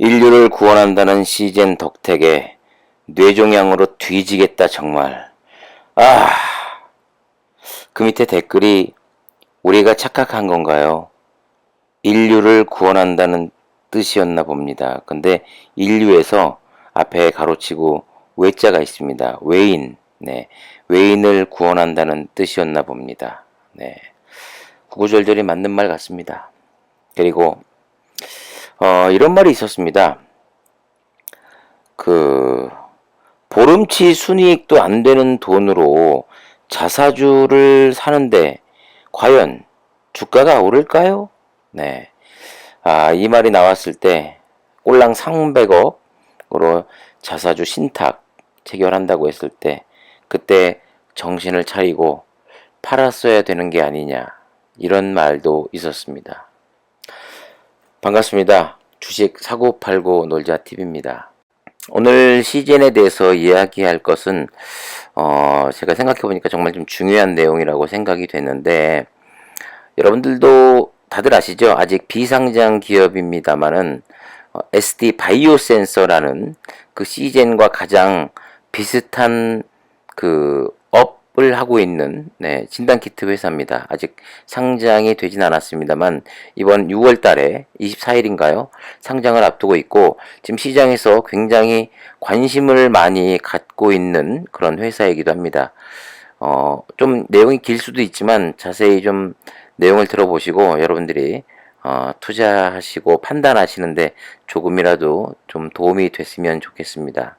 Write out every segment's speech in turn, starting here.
인류를 구원한다는 시젠 덕택에 뇌종양으로 뒤지겠다 정말. 아, 그 밑에 댓글이 우리가 착각한 건가요? 인류를 구원한다는 뜻이었나 봅니다. 근데 인류에서 앞에 가로치고 외자가 있습니다. 외인, 네, 외인을 구원한다는 뜻이었나 봅니다. 네, 구구절절히 맞는 말 같습니다. 그리고 이런 말이 있었습니다. 보름치 순이익도 안 되는 돈으로 자사주를 사는데 과연 주가가 오를까요? 네. 이 말이 나왔을 때 꼴랑 300억으로 자사주 신탁 체결한다고 했을 때 그때 정신을 차리고 팔았어야 되는 게 아니냐 이런 말도 있었습니다. 반갑습니다. 주식 사고 팔고 놀자 TV입니다. 오늘 시즌에 대해서 이야기할 것은 제가 생각해보니까 정말 좀 중요한 내용이라고 생각이 되는데 여러분들도 다들 아시죠? 아직 비상장 기업입니다만은 SD 바이오 센서라는 그 시젠과 가장 비슷한 업을 하고 있는 진단키트 회사입니다. 아직 상장이 되진 않았습니다만 이번 6월 달에 24일인가요? 상장을 앞두고 있고 지금 시장에서 굉장히 관심을 많이 갖고 있는 그런 회사이기도 합니다. 좀 내용이 길 수도 있지만 자세히 좀 내용을 들어보시고 여러분들이 투자하시고 판단하시는데 조금이라도 좀 도움이 됐으면 좋겠습니다.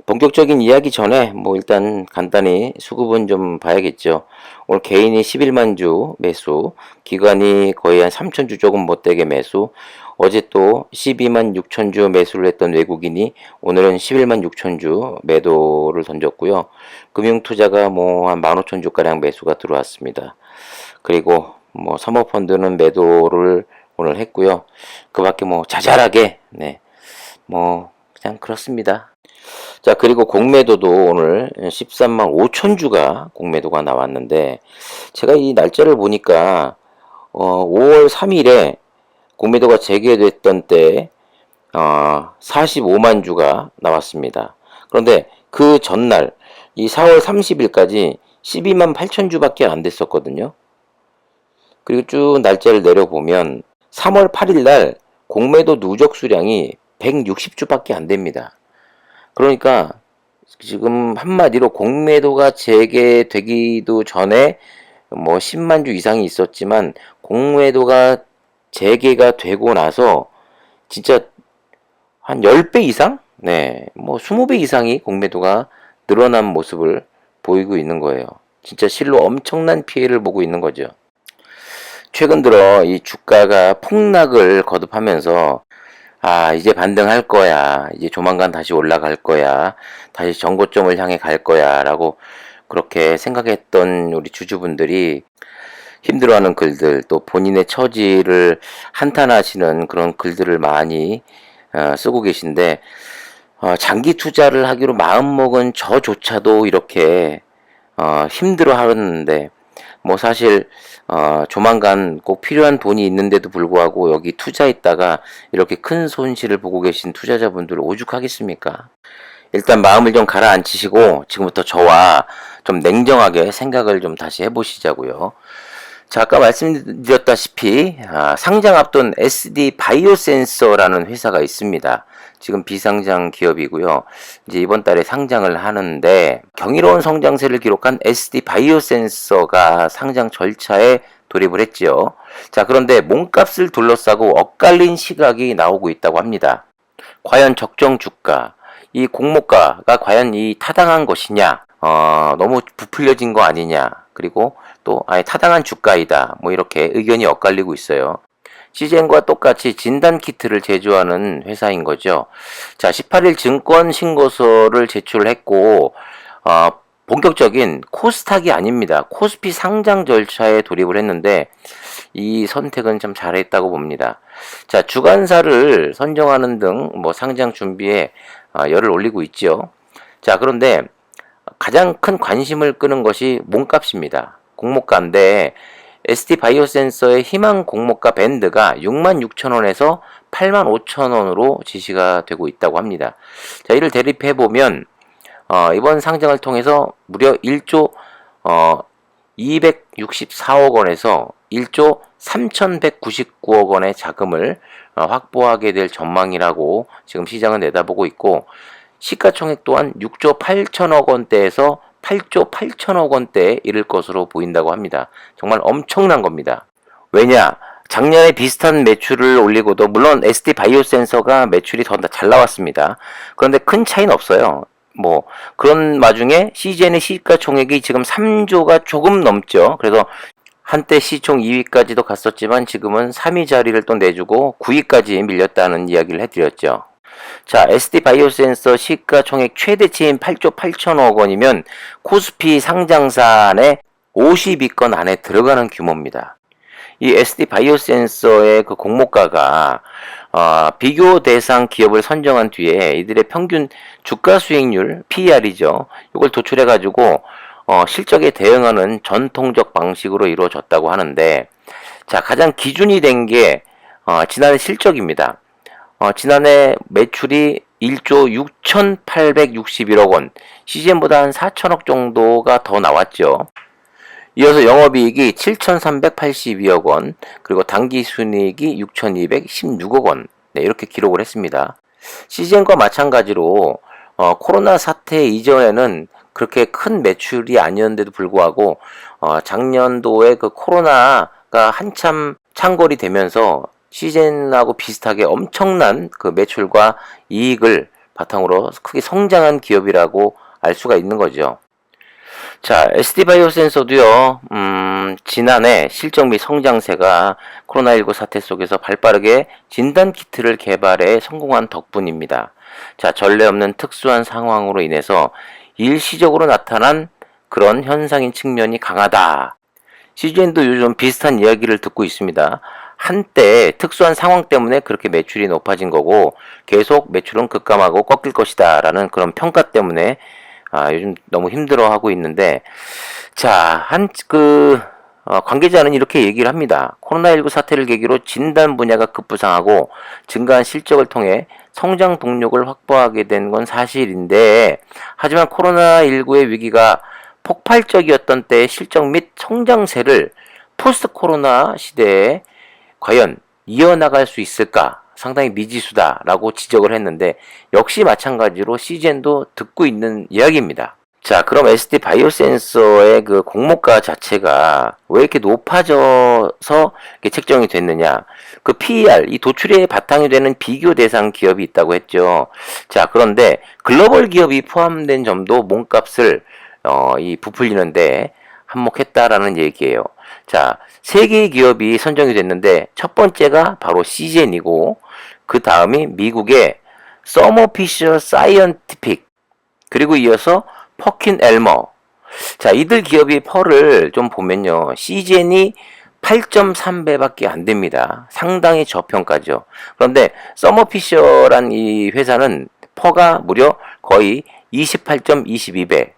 본격적인 이야기 전에 일단 간단히 수급은 좀 봐야겠죠. 오늘 개인이 11만 주 매수, 기관이 거의 한 3천 주 조금 못되게 매수, 어제 또 12만 6천 주 매수를 했던 외국인이 오늘은 11만 6천 주 매도를 던졌고요. 금융투자가 한 15,000 주가량 매수가 들어왔습니다. 그리고 사모펀드는 매도를 오늘 했고요. 그 밖에 자잘하게 그냥 그렇습니다. 자, 그리고 공매도도 오늘 13만 5천 주가 공매도가 나왔는데 제가 이 날짜를 보니까 5월 3일에 공매도가 재개됐던 때 45만 주가 나왔습니다. 그런데 그 전날 이 4월 30일까지 12만 8천 주밖에 안 됐었거든요. 그리고 쭉 날짜를 내려보면 3월 8일 날 공매도 누적 수량이 160주밖에 안 됩니다. 그러니까 지금 한마디로 공매도가 재개되기도 전에 10만 주 이상이 있었지만 공매도가 재개가 되고 나서 진짜 한 10배 이상? 20배 이상이 공매도가 늘어난 모습을 보이고 있는 거예요. 진짜 실로 엄청난 피해를 보고 있는 거죠. 최근 들어 이 주가가 폭락을 거듭하면서 이제 반등할 거야. 이제 조만간 다시 올라갈 거야. 다시 정고점을 향해 갈 거야. 라고 그렇게 생각했던 우리 주주분들이 힘들어하는 글들, 또 본인의 처지를 한탄하시는 그런 글들을 많이 쓰고 계신데, 장기 투자를 하기로 마음먹은 저조차도 이렇게 힘들어 하는데, 사실 조만간 꼭 필요한 돈이 있는데도 불구하고 여기 투자했다가 이렇게 큰 손실을 보고 계신 투자자분들 오죽하겠습니까? 일단 마음을 좀 가라앉히시고 지금부터 저와 좀 냉정하게 생각을 좀 다시 해보시자고요. 자, 아까 말씀드렸다시피 상장 앞둔 SD 바이오센서라는 회사가 있습니다. 지금 비상장 기업이고요. 이제 이번 달에 상장을 하는데 경이로운 성장세를 기록한 SD 바이오센서가 상장 절차에 돌입을 했죠. 자, 그런데 몸값을 둘러싸고 엇갈린 시각이 나오고 있다고 합니다. 과연 적정 주가, 이 공모가가 과연 이 타당한 것이냐, 너무 부풀려진 거 아니냐, 그리고 또 아예 타당한 주가이다, 이렇게 의견이 엇갈리고 있어요. 시젠과 똑같이 진단키트를 제조하는 회사인 거죠. 자, 18일 증권 신고서를 제출했고 본격적인 코스닥이 아닙니다. 코스피 상장 절차에 돌입을 했는데 이 선택은 참 잘했다고 봅니다. 자, 주관사를 선정하는 등 상장 준비에 열을 올리고 있죠. 자, 그런데 가장 큰 관심을 끄는 것이 몸값입니다. 공모가인데 SD 바이오센서의 희망 공모가 밴드가 66,000원에서 85,000원으로 지시가 되고 있다고 합니다. 자, 이를 대립해 보면 이번 상장을 통해서 무려 1조 264억 원에서 1조 3,199억 원의 자금을 확보하게 될 전망이라고 지금 시장은 내다보고 있고, 시가총액 또한 6조 8천억 원대에서 8조 8천억 원대에 이를 것으로 보인다고 합니다. 정말 엄청난 겁니다. 왜냐? 작년에 비슷한 매출을 올리고도 물론 ST바이오센서가 매출이 더 잘 나왔습니다. 그런데 큰 차이는 없어요. 뭐 그런 와중에 CGN의 시가총액이 지금 3조가 조금 넘죠. 그래서 한때 시총 2위까지도 갔었지만 지금은 3위 자리를 또 내주고 9위까지 밀렸다는 이야기를 해드렸죠. 자, ST바이오센서 시가총액 최대치인 8조 8천억 원이면 코스피 상장사 안에 50위권 안에 들어가는 규모입니다. 이 ST바이오센서의 그 공모가가 비교 대상 기업을 선정한 뒤에 이들의 평균 주가 수익률 PER이죠. 이걸 도출해 가지고 실적에 대응하는 전통적 방식으로 이루어졌다고 하는데, 자, 가장 기준이 된 게 지난해 실적입니다. 지난해 매출이 1조 6,861억 원, CGN보다 한 4천억 정도가 더 나왔죠. 이어서 영업이익이 7,382억 원, 그리고 당기순이익이 6,216억 원, 네, 이렇게 기록을 했습니다. CGN과 마찬가지로 코로나 사태 이전에는 그렇게 큰 매출이 아니었는데도 불구하고 작년도에 그 코로나가 한참 창궐이 되면서 CGN하고 비슷하게 엄청난 그 매출과 이익을 바탕으로 크게 성장한 기업이라고 알 수가 있는 거죠. 자, ST바이오센서도요, 지난해 실적 및 성장세가 코로나19 사태 속에서 발빠르게 진단키트를 개발해 성공한 덕분입니다. 자, 전례 없는 특수한 상황으로 인해서 일시적으로 나타난 그런 현상인 측면이 강하다. CGN도 요즘 비슷한 이야기를 듣고 있습니다. 한때 특수한 상황 때문에 그렇게 매출이 높아진 거고 계속 매출은 급감하고 꺾일 것이다 라는 그런 평가 때문에 요즘 너무 힘들어하고 있는데, 자, 관계자는 이렇게 얘기를 합니다. 코로나19 사태를 계기로 진단 분야가 급부상하고 증가한 실적을 통해 성장 동력을 확보하게 된 건 사실인데, 하지만 코로나19의 위기가 폭발적이었던 때의 실적 및 성장세를 포스트 코로나 시대에 과연 이어나갈 수 있을까? 상당히 미지수다라고 지적을 했는데, 역시 마찬가지로 CGN도 듣고 있는 이야기입니다. 자, 그럼 ST바이오센서의 그 공모가 자체가 왜 이렇게 높아져서 이렇게 책정이 됐느냐? 그 PER, 이 도출의 바탕이 되는 비교 대상 기업이 있다고 했죠. 자, 그런데 글로벌 기업이 포함된 점도 몸값을 부풀리는데 한몫했다라는 얘기예요. 자, 세 개의 기업이 선정이 됐는데 첫 번째가 바로 CGN이고, 그 다음이 미국의 서머 피셔 사이언티픽, 그리고 이어서 퍼킨 엘머. 자, 이들 기업이 펄을 좀 보면요, CGN이 8.3배밖에 안 됩니다. 상당히 저평가죠. 그런데 서머 피셔란 이 회사는 퍼가 무려 거의 28.22배.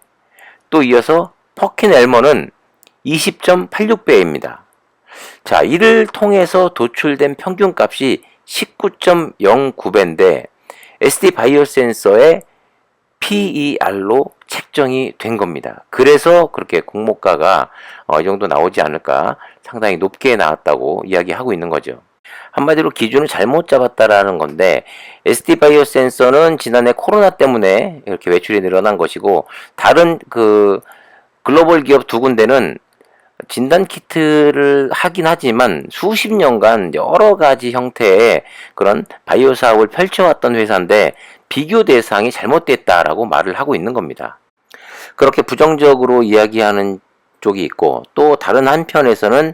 또 이어서 퍼킨 엘머는 20.86배입니다. 자, 이를 통해서 도출된 평균값이 19.09배인데 ST바이오센서의 PER로 책정이 된 겁니다. 그래서 그렇게 공모가가 이 정도 나오지 않을까, 상당히 높게 나왔다고 이야기하고 있는 거죠. 한마디로 기준을 잘못 잡았다라는 건데, ST바이오센서는 지난해 코로나 때문에 이렇게 매출이 늘어난 것이고, 다른 그 글로벌 기업 두 군데는 진단키트를 하긴 하지만 수십 년간 여러 가지 형태의 그런 바이오 사업을 펼쳐왔던 회사인데 비교 대상이 잘못됐다라고 말을 하고 있는 겁니다. 그렇게 부정적으로 이야기하는 쪽이 있고, 또 다른 한편에서는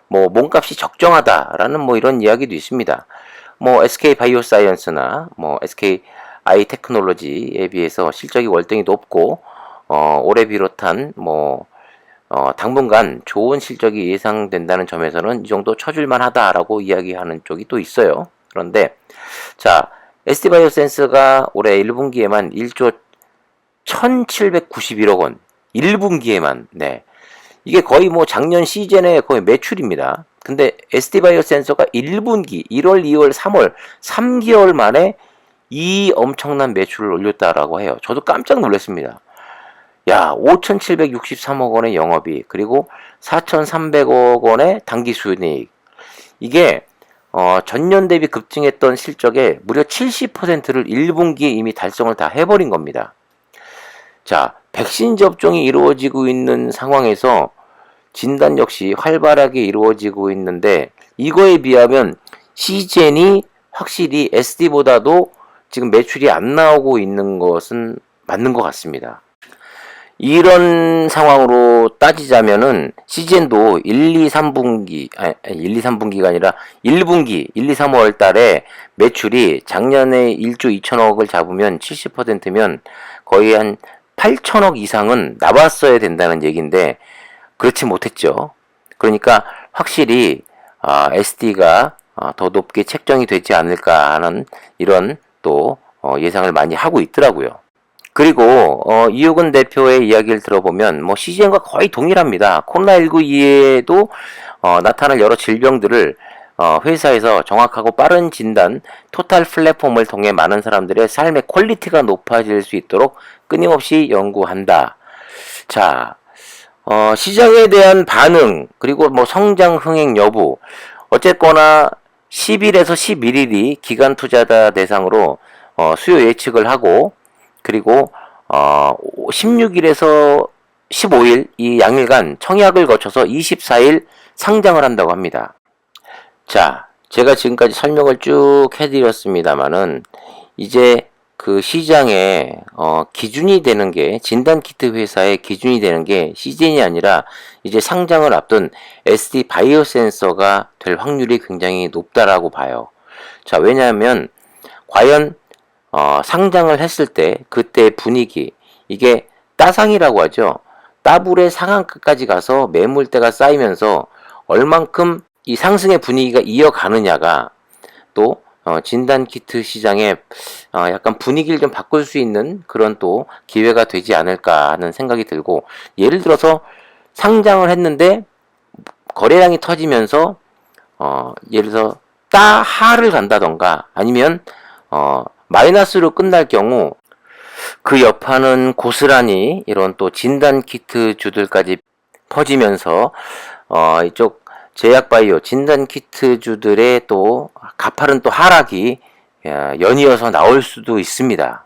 뭐 몸값이 적정하다라는 뭐 이런 이야기도 있습니다. 뭐 SK 바이오사이언스나 뭐 SK 아이 테크놀로지에 비해서 실적이 월등히 높고 올해 비롯한 뭐 당분간 좋은 실적이 예상된다는 점에서는 이 정도 쳐줄만 하다라고 이야기하는 쪽이 또 있어요. 그런데 자, ST바이오센스가 올해 1분기에만 1조 1791억 원, 1분기에만, 네, 이게 거의 뭐 작년 시즌의 거의 매출입니다. 근데 SD바이오 센서가 1분기 1월, 2월, 3월 3개월 만에 이 엄청난 매출을 올렸다라고 해요. 저도 깜짝 놀랐습니다. 야, 5,763억 원의 영업이익, 그리고 4,300억 원의 당기 수익. 이게 전년 대비 급증했던 실적의 무려 70%를 1분기에 이미 달성을 다 해버린 겁니다. 자, 백신 접종이 이루어지고 있는 상황에서 진단 역시 활발하게 이루어지고 있는데, 이거에 비하면 시젠이 확실히 SD보다도 지금 매출이 안 나오고 있는 것은 맞는 것 같습니다. 이런 상황으로 따지자면은 시젠도 1, 2, 3분기, 1, 2, 3분기가 아니라 1분기, 1, 2, 3, 5월 달에 매출이 작년에 1조 2천억을 잡으면 70%면 거의 한 8천억 이상은 나왔어야 된다는 얘기인데 그렇지 못했죠. 그러니까 확실히 SD가 더 높게 책정이 되지 않을까 하는 이런 또 예상을 많이 하고 있더라고요. 그리고 이호근 대표의 이야기를 들어보면 뭐 CGN과 거의 동일합니다. 코로나19 이외에도 나타날 여러 질병들을 회사에서 정확하고 빠른 진단, 토탈 플랫폼을 통해 많은 사람들의 삶의 퀄리티가 높아질 수 있도록 끊임없이 연구한다. 자, 시장에 대한 반응, 그리고 뭐 성장 흥행 여부, 어쨌거나 10일에서 11일이 기간 투자자 대상으로 수요 예측을 하고, 그리고 16일에서 15일 이 양일간 청약을 거쳐서 24일 상장을 한다고 합니다. 자, 제가 지금까지 설명을 쭉 해드렸습니다만은 이제 그 시장에 기준이 되는 게, 진단키트 회사의 기준이 되는 게 시젠이 아니라 이제 상장을 앞둔 SD 바이오 센서가 될 확률이 굉장히 높다라고 봐요. 자, 왜냐하면 과연 상장을 했을 때 그때 분위기, 이게 따상이라고 하죠. 따블의 상한가까지 가서 매물대가 쌓이면서 얼만큼 이 상승의 분위기가 이어가느냐가 또 진단키트 시장에 약간 분위기를 좀 바꿀 수 있는 그런 또 기회가 되지 않을까 하는 생각이 들고, 예를 들어서 상장을 했는데 거래량이 터지면서 예를 들어서 따하를 간다던가 아니면 마이너스로 끝날 경우 그 여파는 고스란히 이런 또 진단키트 주들까지 퍼지면서 이쪽 제약바이오 진단키트 주들의 또 가파른 또 하락이 연이어서 나올 수도 있습니다.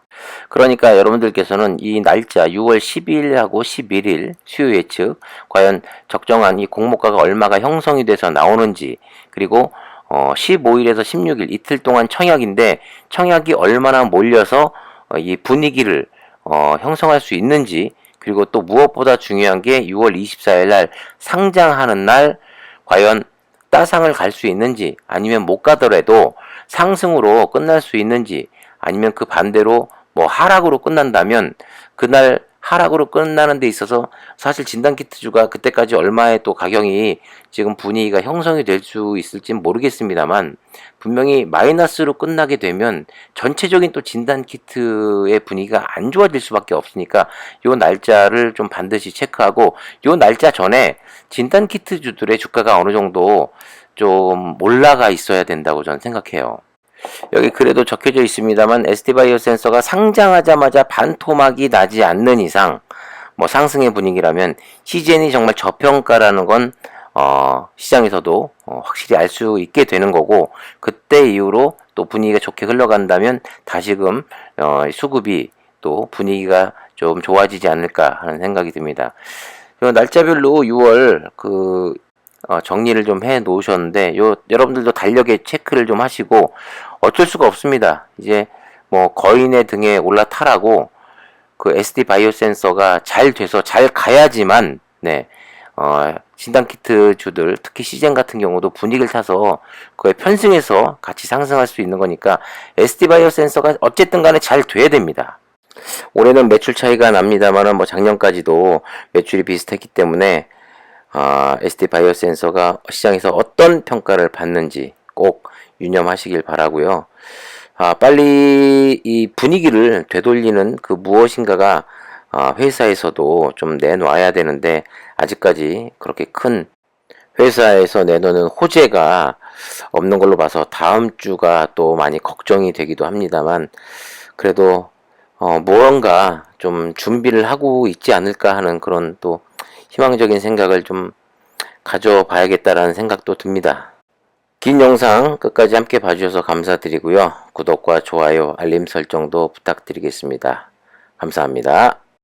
그러니까 여러분들께서는 이 날짜 6월 10일하고 11일 수요 예측, 과연 적정한 이 공모가가 얼마가 형성이 돼서 나오는지, 그리고 15일에서 16일 이틀 동안 청약인데 청약이 얼마나 몰려서 이 분위기를 형성할 수 있는지, 그리고 또 무엇보다 중요한 게 6월 24일 날 상장하는 날 과연 따상을 갈 수 있는지, 아니면 못 가더라도 상승으로 끝날 수 있는지, 아니면 그 반대로 뭐 하락으로 끝난다면 그날 하락으로 끝나는 데 있어서 사실 진단키트주가 그때까지 얼마의 또 가격이 지금 분위기가 형성이 될 수 있을지는 모르겠습니다만, 분명히 마이너스로 끝나게 되면 전체적인 또 진단키트의 분위기가 안 좋아질 수밖에 없으니까 요 날짜를 좀 반드시 체크하고, 요 날짜 전에 진단키트주들의 주가가 어느 정도 좀 올라가 있어야 된다고 저는 생각해요. 여기 그래도 적혀져 있습니다만 SD바이오 센서가 상장하자마자 반토막이 나지 않는 이상 뭐 상승의 분위기라면 시젠이 정말 저평가라는 건 시장에서도 확실히 알 수 있게 되는 거고, 그때 이후로 또 분위기가 좋게 흘러간다면 다시금 수급이 또 분위기가 좀 좋아지지 않을까 하는 생각이 듭니다. 날짜별로 6월 정리를 좀 해 놓으셨는데 여러분들도 달력에 체크를 좀 하시고, 어쩔 수가 없습니다. 이제 뭐 거인의 등에 올라타라고 그 SD 바이오 센서가 잘 돼서 잘 가야지만 진단키트 주들, 특히 시젠 같은 경우도 분위기를 타서 그에 편승해서 같이 상승할 수 있는 거니까 SD 바이오 센서가 어쨌든 간에 잘 돼야 됩니다. 올해는 매출 차이가 납니다만은 뭐 작년까지도 매출이 비슷했기 때문에 SD 바이오 센서가 시장에서 어떤 평가를 받는지 꼭 유념하시길 바라고요. 빨리 이 분위기를 되돌리는 그 무엇인가가 회사에서도 좀 내놔야 되는데 아직까지 그렇게 큰 회사에서 내놓는 호재가 없는 걸로 봐서 다음 주가 또 많이 걱정이 되기도 합니다만, 그래도 무언가 좀 준비를 하고 있지 않을까 하는 그런 또 희망적인 생각을 좀 가져봐야겠다라는 생각도 듭니다. 긴 영상 끝까지 함께 봐주셔서 감사드리고요. 구독과 좋아요, 알림 설정도 부탁드리겠습니다. 감사합니다.